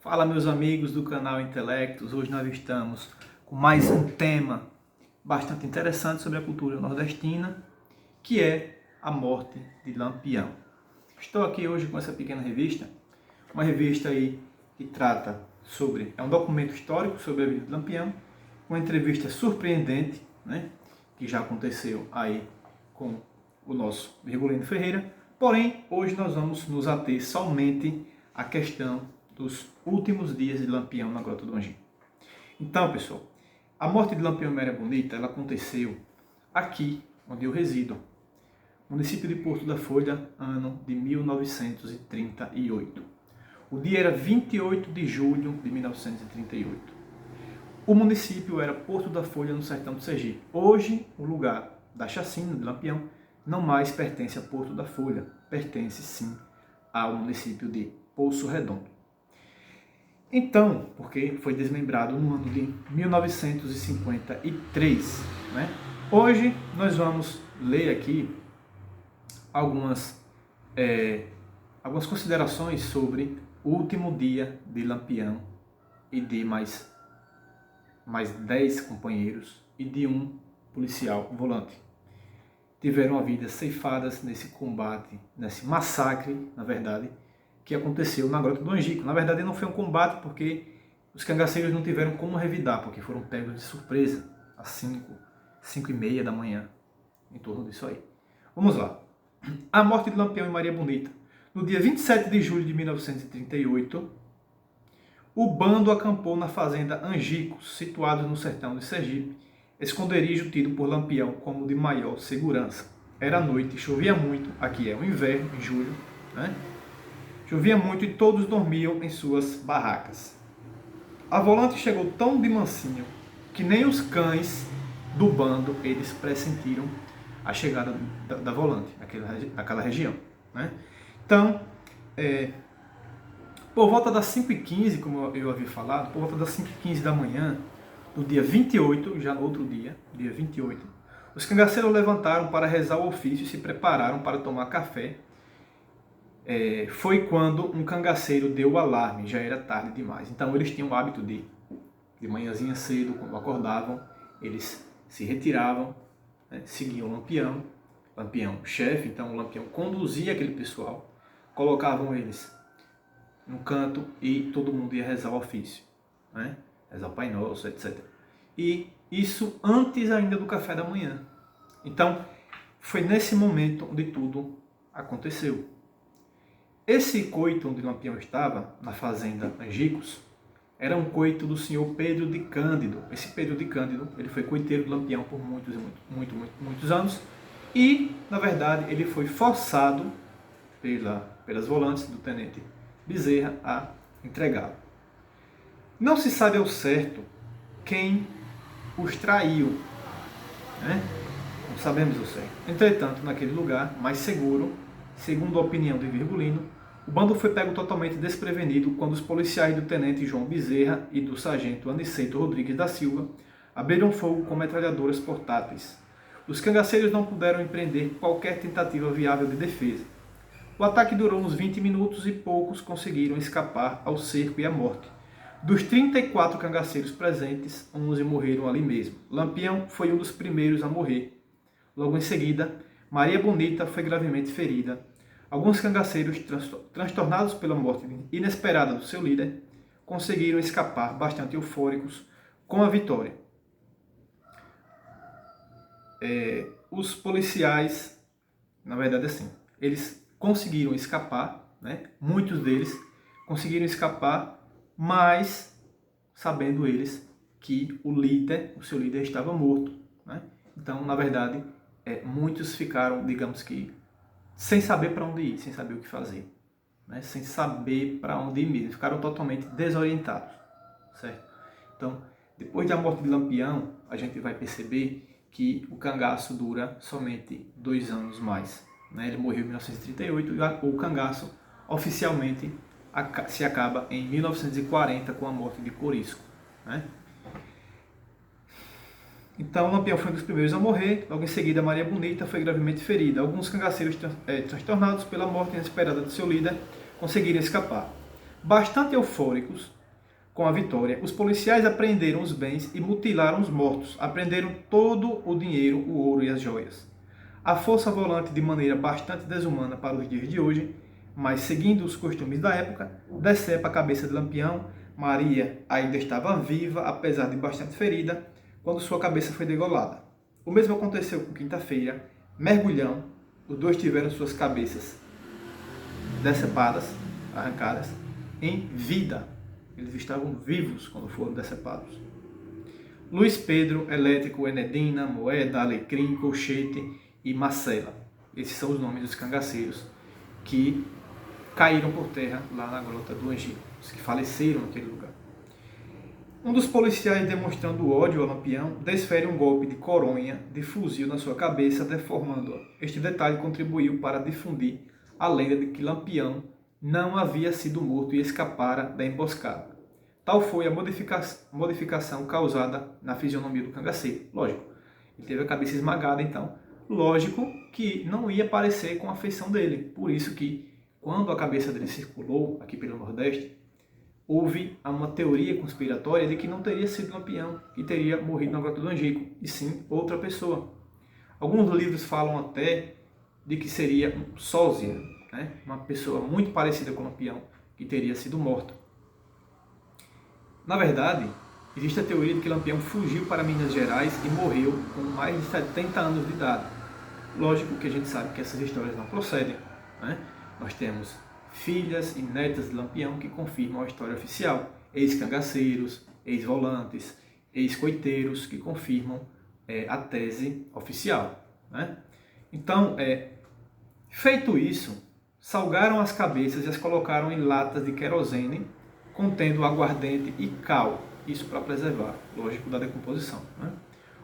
Fala, meus amigos do canal Intelectos. Hoje nós estamos com mais um tema bastante interessante sobre a cultura nordestina, que é a morte de Lampião. Estou aqui hoje com essa pequena revista, uma revista aí que trata sobre, é um documento histórico sobre a vida de Lampião, uma entrevista surpreendente, né, que já aconteceu aí com o nosso Virgulino Ferreira. Porém, hoje nós vamos nos ater somente à questão dos últimos dias de Lampião na Grota do Angico. Então, pessoal, a morte de Lampião e Maria Bonita, ela aconteceu aqui, onde eu resido, município de Porto da Folha, ano de 1938. O dia era 28 de julho de 1938. O município era Porto da Folha, no sertão do Sergipe. Hoje, o lugar da chacina de Lampião não mais pertence a Porto da Folha, pertence sim ao município de Poço Redondo. Então, porque foi desmembrado no ano de 1953. Né? Hoje nós vamos ler aqui algumas considerações sobre o último dia de Lampião e de mais 10 companheiros e de um policial volante. Tiveram a vida ceifadas nesse combate, nesse massacre, na verdade, que aconteceu na Grota do Angico. Na verdade, não foi um combate porque os cangaceiros não tiveram como revidar, porque foram pegos de surpresa às 5h30 da manhã, em torno disso aí. Vamos lá. A morte de Lampião e Maria Bonita. No dia 27 de julho de 1938, o bando acampou na fazenda Angicos, situada no sertão de Sergipe, esconderijo tido por Lampião como de maior segurança. Era noite, chovia muito, aqui é o inverno, em julho, né? Chovia muito e todos dormiam em suas barracas. A volante chegou tão de mansinho que nem os cães do bando eles pressentiram a chegada da volante, naquela região. Né? Então, por volta das 5h15, como eu havia falado, por volta das 5h15 da manhã, do dia 28, já no outro dia 28, os cangaceiros levantaram para rezar o ofício e se prepararam para tomar café. Foi quando um cangaceiro deu o alarme, já era tarde demais. Então eles tinham o hábito de manhãzinha cedo, quando acordavam, eles se retiravam, né, seguiam o Lampião, chefe, então o Lampião conduzia aquele pessoal, colocavam eles no canto e todo mundo ia rezar o ofício, né, rezar o Pai Nosso, etc. E isso antes ainda do café da manhã. Então foi nesse momento onde tudo aconteceu. Esse coito onde Lampião estava, na fazenda Angicos, era um coito do senhor Pedro de Cândido. Esse Pedro de Cândido, ele foi coiteiro de Lampião por muitos anos e, na verdade, ele foi forçado pelas volantes do tenente Bezerra a entregá-lo. Não se sabe ao certo quem os traiu, né? Não sabemos ao certo. Entretanto, naquele lugar mais seguro, segundo a opinião de Virgulino, o bando foi pego totalmente desprevenido quando os policiais do tenente João Bezerra e do sargento Aniceto Rodrigues da Silva abriram fogo com metralhadoras portáteis. Os cangaceiros não puderam empreender qualquer tentativa viável de defesa. O ataque durou uns 20 minutos e poucos conseguiram escapar ao cerco e à morte. Dos 34 cangaceiros presentes, 11 morreram ali mesmo. Lampião foi um dos primeiros a morrer. Logo em seguida, Maria Bonita foi gravemente ferida. Alguns cangaceiros, transtornados pela morte inesperada do seu líder, conseguiram escapar bastante eufóricos com a vitória. Os policiais, na verdade assim, eles conseguiram escapar, né? Muitos deles conseguiram escapar, mas sabendo eles que o seu líder estava morto. Né? Então, na verdade, muitos ficaram, digamos que, sem saber para onde ir, sem saber o que fazer, né? Sem saber para onde ir mesmo, ficaram totalmente desorientados, certo? Então, depois da morte de Lampião, a gente vai perceber que o cangaço dura somente 2 anos mais, né? Ele morreu em 1938 e o cangaço oficialmente se acaba em 1940 com a morte de Corisco, né? Então, Lampião foi um dos primeiros a morrer. Logo em seguida, Maria Bonita foi gravemente ferida. Alguns cangaceiros transtornados pela morte inesperada de seu líder conseguiram escapar. Bastante eufóricos com a vitória, os policiais apreenderam os bens e mutilaram os mortos. Apreenderam todo o dinheiro, o ouro e as joias. A força volante, de maneira bastante desumana para os dias de hoje, mas seguindo os costumes da época, decepa a cabeça de Lampião. Maria ainda estava viva, apesar de bastante ferida, quando sua cabeça foi degolada. O mesmo aconteceu com Quinta-feira. Mergulhão, os dois tiveram suas cabeças decepadas, arrancadas, em vida. Eles estavam vivos quando foram decepados. Luiz Pedro, Elétrico, Enedina, Moeda, Alecrim, Colchete e Marcela. Esses são os nomes dos cangaceiros que caíram por terra lá na Grota do Angico, os que faleceram naquele lugar. Um dos policiais, demonstrando ódio ao Lampião, desfere um golpe de coronha de fuzil na sua cabeça, deformando-a. Este detalhe contribuiu para difundir a lenda de que Lampião não havia sido morto e escapara da emboscada. Tal foi a modificação causada na fisionomia do cangaceiro. Lógico, ele teve a cabeça esmagada, então, lógico que não ia parecer com a feição dele. Por isso que, quando a cabeça dele circulou aqui pelo Nordeste, houve uma teoria conspiratória de que não teria sido Lampião que teria morrido na Grota do Angico, e sim outra pessoa. Alguns livros falam até de que seria um sósia, né? Uma pessoa muito parecida com Lampião que teria sido morta. Na verdade, existe a teoria de que Lampião fugiu para Minas Gerais e morreu com mais de 70 anos de idade. Lógico que a gente sabe que essas histórias não procedem, né? Nós temos filhas e netas de Lampião que confirmam a história oficial. Ex-cangaceiros, ex-volantes, ex-coiteiros que confirmam a tese oficial, né? Então, feito isso, salgaram as cabeças e as colocaram em latas de querosene contendo aguardente e cal, isso para preservar, lógico, da decomposição, né?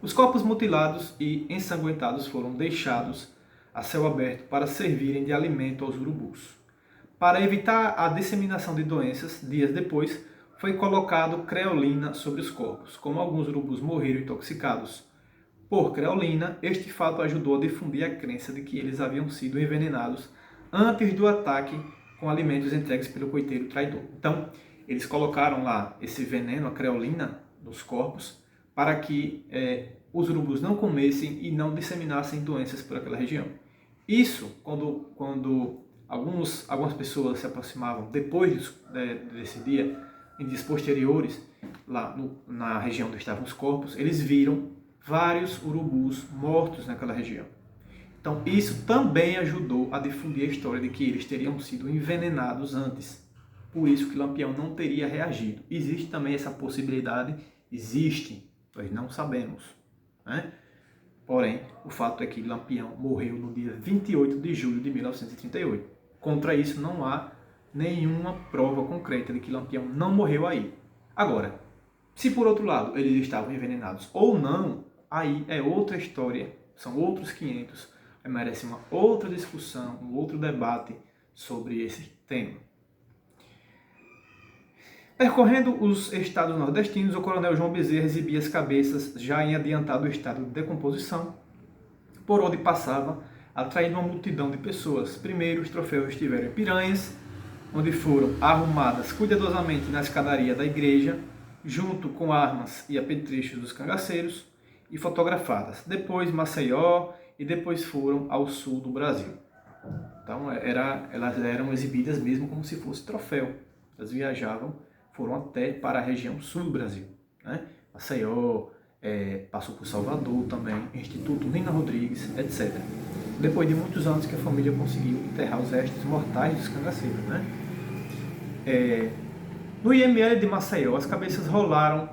Os corpos mutilados e ensanguentados foram deixados a céu aberto para servirem de alimento aos urubus. Para evitar a disseminação de doenças, dias depois, foi colocado creolina sobre os corpos. Como alguns urubus morreram intoxicados por creolina, este fato ajudou a difundir a crença de que eles haviam sido envenenados antes do ataque com alimentos entregues pelo coiteiro traidor. Então, eles colocaram lá esse veneno, a creolina, nos corpos, para que os urubus não comessem e não disseminassem doenças por aquela região. Isso, quando algumas pessoas se aproximavam depois desse dia, em dias posteriores, lá na região onde estavam os corpos, eles viram vários urubus mortos naquela região. Então, isso também ajudou a difundir a história de que eles teriam sido envenenados antes. Por isso que Lampião não teria reagido. Existe também essa possibilidade? Existe, nós não sabemos, né? Porém, o fato é que Lampião morreu no dia 28 de julho de 1938. Contra isso, não há nenhuma prova concreta de que Lampião não morreu aí. Agora, se por outro lado eles estavam envenenados ou não, aí é outra história, são outros 500, merece uma outra discussão, um outro debate sobre esse tema. Percorrendo os estados nordestinos, o coronel João Bezerra exibia as cabeças já em adiantado estado de decomposição, por onde passava, atraindo uma multidão de pessoas. Primeiro, os troféus estiveram em Piranhas, onde foram arrumadas cuidadosamente na escadaria da igreja, junto com armas e apetrechos dos cangaceiros, e fotografadas. Depois, Maceió, e depois foram ao sul do Brasil. Então, elas eram exibidas mesmo como se fosse troféu. Elas viajavam, foram até para a região sul do Brasil, né? Maceió, passou por Salvador também, Instituto Nina Rodrigues, etc. Depois de muitos anos que a família conseguiu enterrar os restos mortais dos cangaceiros, né? No IML de Maceió, as cabeças rolaram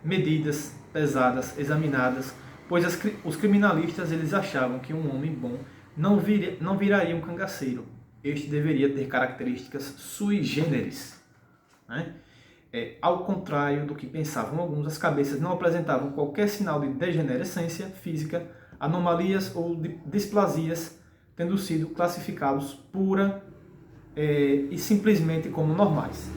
medidas pesadas, examinadas, pois os criminalistas eles achavam que um homem bom não viraria um cangaceiro. Este deveria ter características sui generis, né? Ao contrário do que pensavam alguns, as cabeças não apresentavam qualquer sinal de degenerescência física, anomalias ou de displasias, tendo sido classificados pura e simplesmente como normais.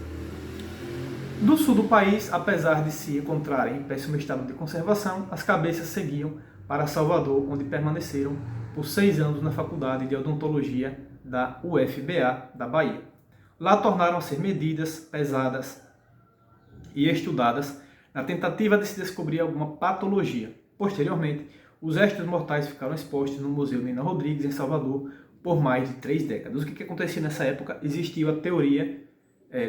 Do sul do país, apesar de se encontrarem em péssimo estado de conservação, as cabeças seguiam para Salvador, onde permaneceram por 6 anos na Faculdade de Odontologia da UFBA da Bahia. lá tornaram a ser medidas, pesadas e estudadas na tentativa de se descobrir alguma patologia. Posteriormente, os restos mortais ficaram expostos no Museu Nina Rodrigues, em Salvador, por mais de 3 décadas. O que acontecia nessa época? Existiu a teoria,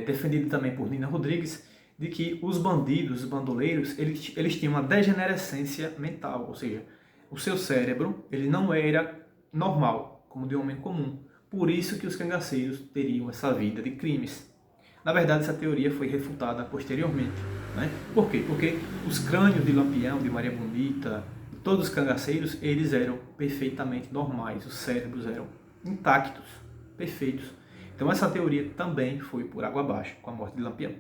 defendida também por Nina Rodrigues, de que os bandidos, os bandoleiros, eles tinham uma degenerescência mental, ou seja, o seu cérebro ele não era normal, como de um homem comum. Por isso que os cangaceiros teriam essa vida de crimes. Na verdade, essa teoria foi refutada posteriormente. Né? Por quê? Porque os crânios de Lampião, de Maria Bonita, todos os cangaceiros, eles eram perfeitamente normais, os cérebros eram intactos, perfeitos. Então essa teoria também foi por água abaixo com a morte de Lampião.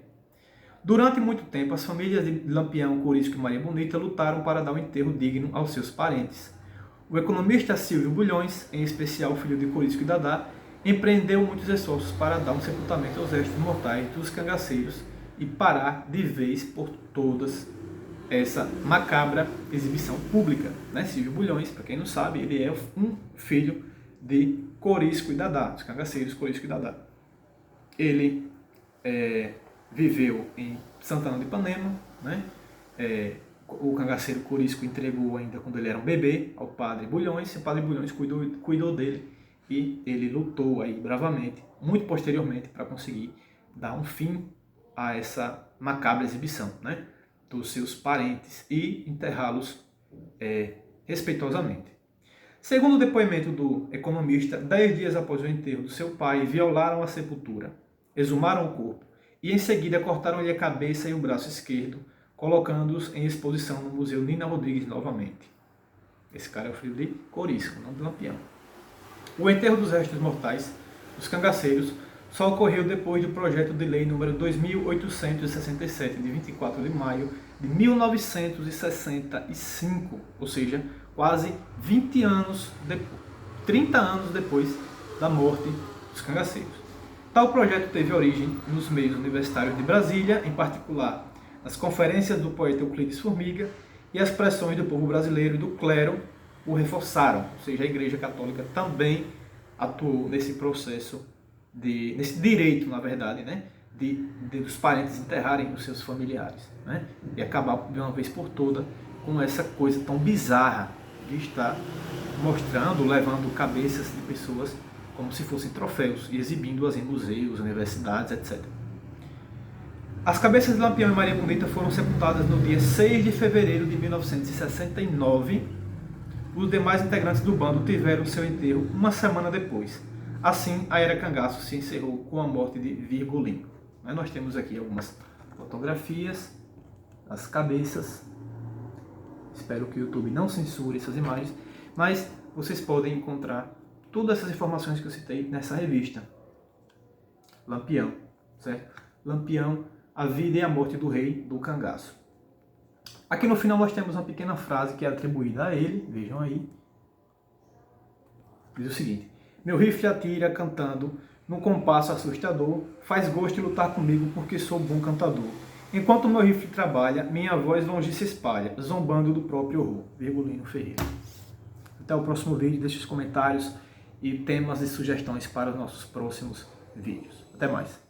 Durante muito tempo, as famílias de Lampião, Corisco e Maria Bonita lutaram para dar um enterro digno aos seus parentes. O economista Silvio Bulhões, em especial filho de Corisco e Dadá, empreendeu muitos esforços para dar um sepultamento aos restos mortais dos cangaceiros e parar de vez por todas essa macabra exibição pública. Né? Silvio Bulhões, para quem não sabe, ele é um filho de Corisco e Dadá, os cangaceiros Corisco e Dadá. Ele viveu em Santana de Ipanema, né? O cangaceiro Corisco entregou ainda quando ele era um bebê ao padre Bulhões, e o padre Bulhões cuidou dele e ele lutou aí bravamente, muito posteriormente, para conseguir dar um fim a essa macabra exibição, né? Dos seus parentes e enterrá-los respeitosamente. Segundo o depoimento do economista, 10 dias após o enterro do seu pai, violaram a sepultura, exumaram o corpo e em seguida cortaram-lhe a cabeça e o braço esquerdo, colocando-os em exposição no Museu Nina Rodrigues novamente. Esse cara é o filho de Corisco, não de Lampião. O enterro dos restos mortais dos cangaceiros só ocorreu depois do projeto de lei número 2867, de 24 de maio de 1965, ou seja, quase 20 anos depois, 30 anos depois da morte dos cangaceiros. Tal projeto teve origem nos meios universitários de Brasília, em particular nas conferências do poeta Euclides Formiga, e as pressões do povo brasileiro e do clero o reforçaram, ou seja, a Igreja Católica também atuou nesse processo, nesse direito, na verdade, né, de os parentes enterrarem os seus familiares, né, e acabar de uma vez por toda com essa coisa tão bizarra de estar mostrando, levando cabeças de pessoas como se fossem troféus e exibindo-as em museus, universidades, etc. As cabeças de Lampião e Maria Bonita foram sepultadas no dia 6 de fevereiro de 1969. Os demais integrantes do bando tiveram seu enterro uma semana depois. Assim, a Era Cangaço se encerrou com a morte de Virgulino. Nós temos aqui algumas fotografias, as cabeças. Espero que o YouTube não censure essas imagens, mas vocês podem encontrar todas essas informações que eu citei nessa revista. Lampião, certo? Lampião, a vida e a morte do rei do cangaço. Aqui no final nós temos uma pequena frase que é atribuída a ele, vejam aí. Diz o seguinte: meu rifle atira cantando, num compasso assustador, faz gosto de lutar comigo porque sou bom cantador. Enquanto meu rifle trabalha, minha voz longe se espalha, zombando do próprio horror. Virgulino Ferreira. Até o próximo vídeo, deixe os comentários e temas e sugestões para os nossos próximos vídeos. Até mais.